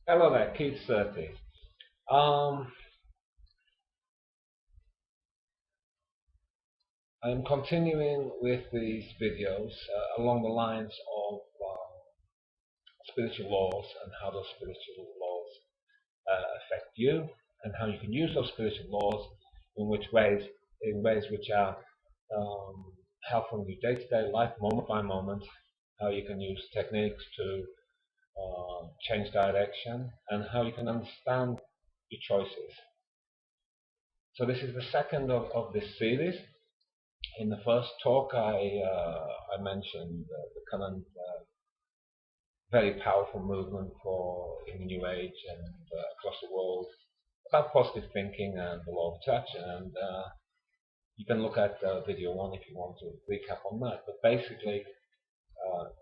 Hello there, Keith Surtees. Um, I'm continuing with these videos along the lines of spiritual laws and how those spiritual laws affect you, and how you can use those spiritual laws in ways which are um, helpful in your day-to-day life, moment by moment. How you can use techniques to change direction, and how you can understand your choices. So this is the second of this series. In the first talk, I mentioned the current very powerful movement for in the New Age and across the world about positive thinking and the law of attraction. And you can look at video one if you want to recap on that. But basically,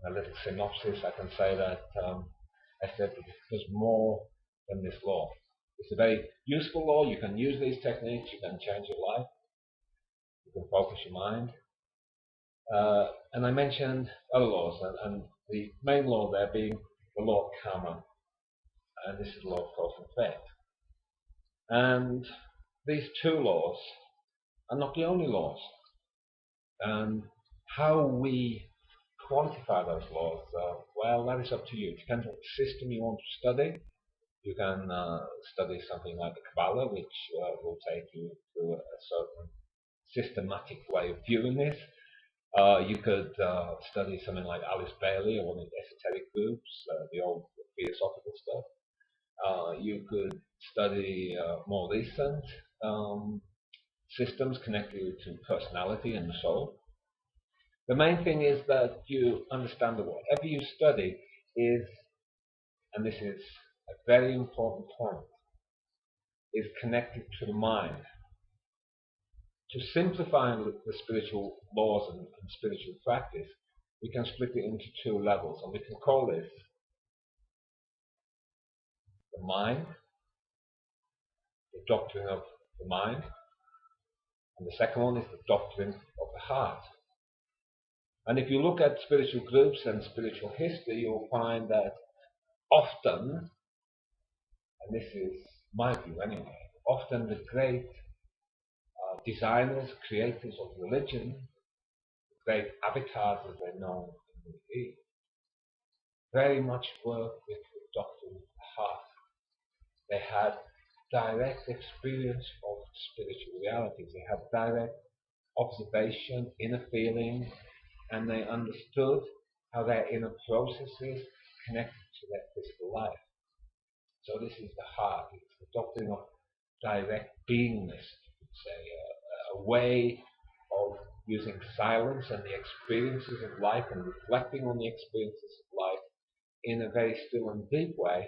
a little synopsis, I can say that I said that there's more than this law. It's a very useful law. You can use these techniques. You can change your life. You can focus your mind. And I mentioned other laws, and the main law there being the law of karma, and this is the law of cause and effect. And these two laws are not the only laws, and how we quantify those laws, well, that is up to you. It depends what system you want to study. You can study something like the Kabbalah, which will take you through a certain systematic way of viewing this. You could study something like Alice Bailey or one of the esoteric groups, the old philosophical stuff. You could study more recent systems connected to personality and the soul. The main thing is that you understand that whatever you study is, and this is a very important point, is connected to the mind. To simplify the spiritual laws and spiritual practice, we can split it into two levels, and we can call this the mind, the doctrine of the mind, and the second one is the doctrine of the heart. And if you look at spiritual groups and spiritual history, you'll find that often, and this is my view anyway, often the great designers, creators of religion, the great avatars as they're known in the East, very much work with the doctrine of the heart. They had direct experience of spiritual realities. They had direct observation, inner feeling, and they understood how their inner processes connected to their physical life. So this is the heart. It's the doctrine of direct beingness, you could say, a way of using silence and the experiences of life and reflecting on the experiences of life in a very still and deep way,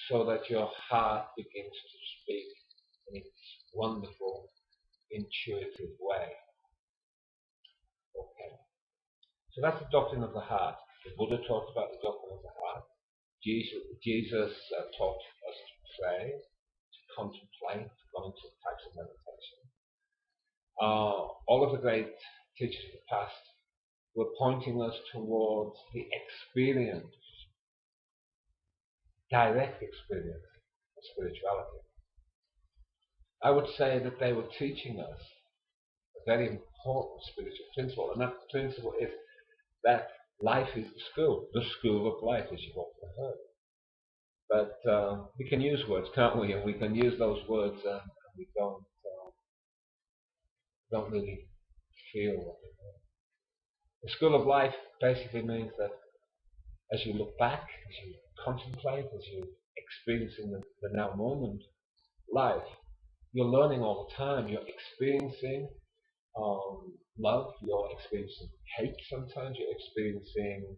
so that your heart begins to speak in its wonderful, intuitive way. Okay. So that's the doctrine of the heart. The Buddha talked about the doctrine of the heart. Jesus taught us to pray, to contemplate, to go into types of meditation. All of the great teachers of the past were pointing us towards the experience, direct experience of spirituality. I would say that they were teaching us a very important spiritual principle, and that principle is that life is the school of life, as you've often heard. But we can use words, can't we? And we can use those words, and we don't really feel what they mean. The school of life basically means that as you look back, as you contemplate, as you experience in the now moment life, you're learning all the time. You're experiencing love, you're experiencing hate sometimes, you're experiencing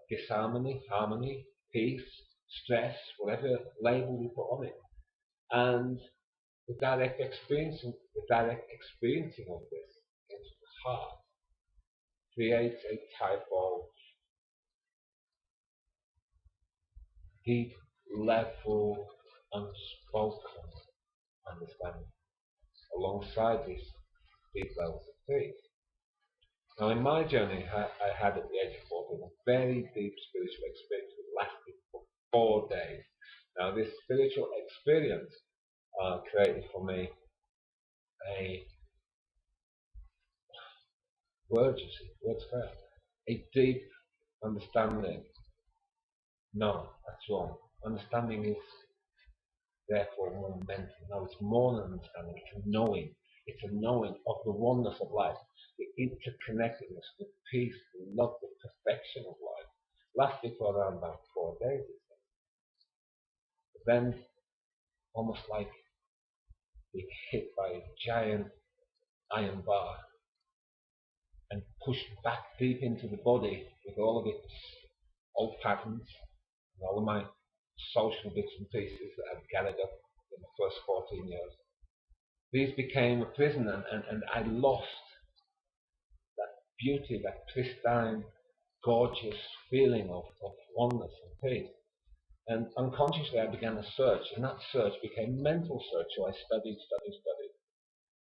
disharmony, harmony, peace, stress, whatever label you put on it. And the direct experiencing of this into the heart creates a type of deep level unspoken understanding alongside these deep levels of faith. Now, in my journey, I had at the age of 14 a very deep spiritual experience that lasted for 4 days. Now, this spiritual experience created for me a words fail, a deep understanding. No, that's wrong. Understanding is therefore more mental. No, it's more than understanding. It's a knowing. It's a knowing of the oneness of life, the interconnectedness, the peace, the love, the perfection of life. Lasted for around about 4 days. But then, almost like being hit by a giant iron bar and pushed back deep into the body with all of its old patterns and all of my social bits and pieces that I've gathered up in the first 14 years. These became a prison, and I lost that beauty, that pristine, gorgeous feeling of oneness and peace. And unconsciously I began a search, and that search became a mental search. So I studied.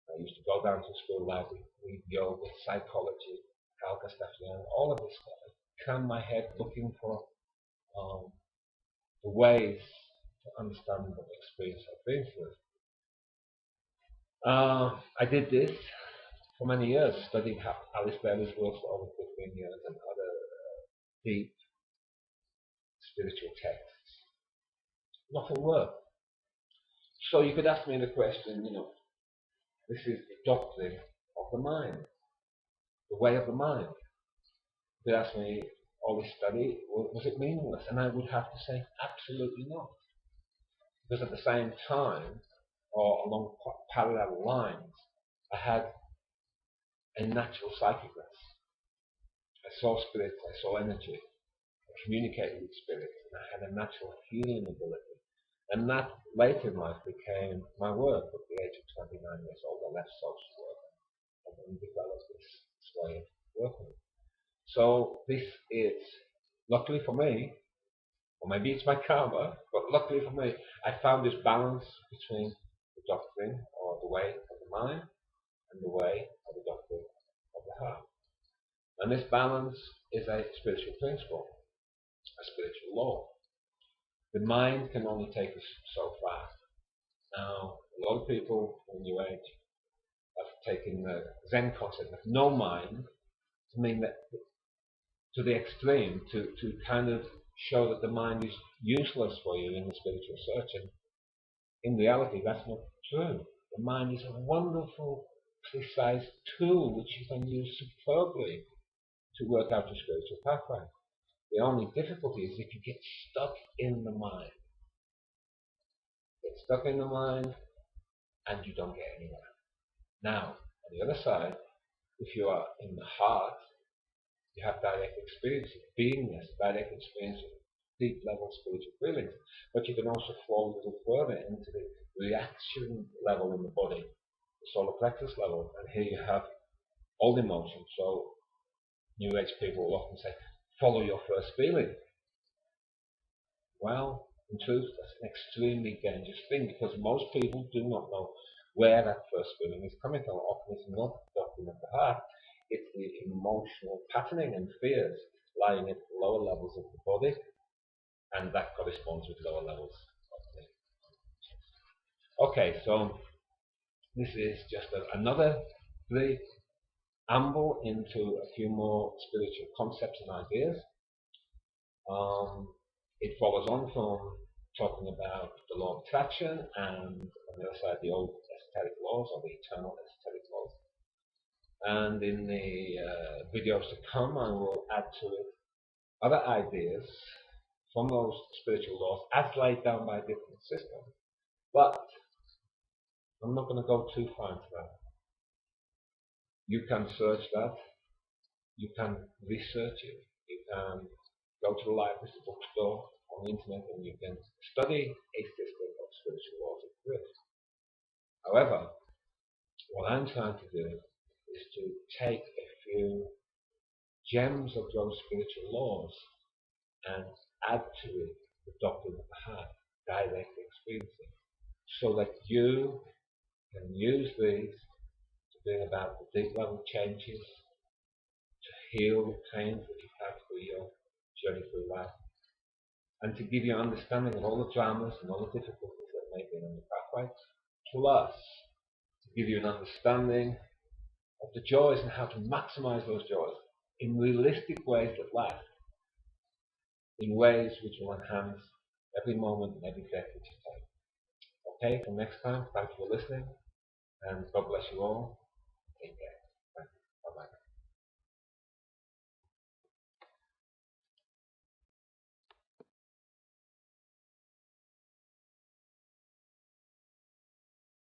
I used to go down to the school library, read yoga, psychology, Kalka Stefan, all of this stuff. I crammed my head looking for the ways to understand the experience I've been through. I did this for many years, studying Alice Bailey's works for over 15 years and other deep spiritual texts. Nothing worked. So you could ask me the question, this is the doctrine of the mind, the way of the mind. You could ask me, all this study, was it meaningless? And I would have to say, absolutely not. Because at the same time, or along parallel lines, I had a natural psychicness. I saw spirits, I saw energy, I communicated with spirits, and I had a natural healing ability. And that later in life became my work. At the age of 29 years old, I left social work and then developed this way of working. So this is, luckily for me, or maybe it's my karma, but luckily for me, I found this balance between the doctrine or the way of the mind and the way of the doctrine of the heart. And this balance is a spiritual principle, a spiritual law. The mind can only take us so far. Now, a lot of people in New Age have taken the Zen concept of no mind to mean that to the extreme, to kind of show that the mind is useless for you in the spiritual search. And in reality, that's not true. The mind is a wonderful, precise tool which you can use superbly to work out your spiritual pathway. The only difficulty is if you get stuck in the mind. Get stuck in the mind and you don't get anywhere. Now, on the other side, if you are in the heart, you have direct experience of beingness, direct experience of deep level spiritual feelings. But you can also fall a little further into the reaction level in the body, the solar plexus level, and here you have all emotions. So New Age people will often say, follow your first feeling. Well, in truth, that's an extremely dangerous thing because most people do not know where that first feeling is coming from. Often it's not the doctrine of the heart, it's the emotional patterning and fears lying at the lower levels of the body, and that corresponds with lower levels of the. Okay, so this is just another brief amble into a few more spiritual concepts and ideas. It follows on from talking about the law of attraction and on the other side the old esoteric laws or the eternal esoteric laws. And in the videos to come I will add to it other ideas from those spiritual laws as laid down by different systems. But I'm not going to go too far into that. You can search that, you can research it, you can go to the library, the bookstore, on the internet, and you can study a system of spiritual laws that exist. However, what I'm trying to do is to take a few gems of those spiritual laws and add to it the doctrine of the heart, direct experiencing, so that you can use these to bring about the deep level changes, to heal the pains that you've had through your journey through life, and to give you an understanding of all the dramas and all the difficulties that may be on the pathway, plus to give you an understanding of the joys and how to maximize those joys in realistic ways that last, in ways which will enhance every moment and every step which you take. Okay, till next time, thank you for listening, and God bless you all. Take care.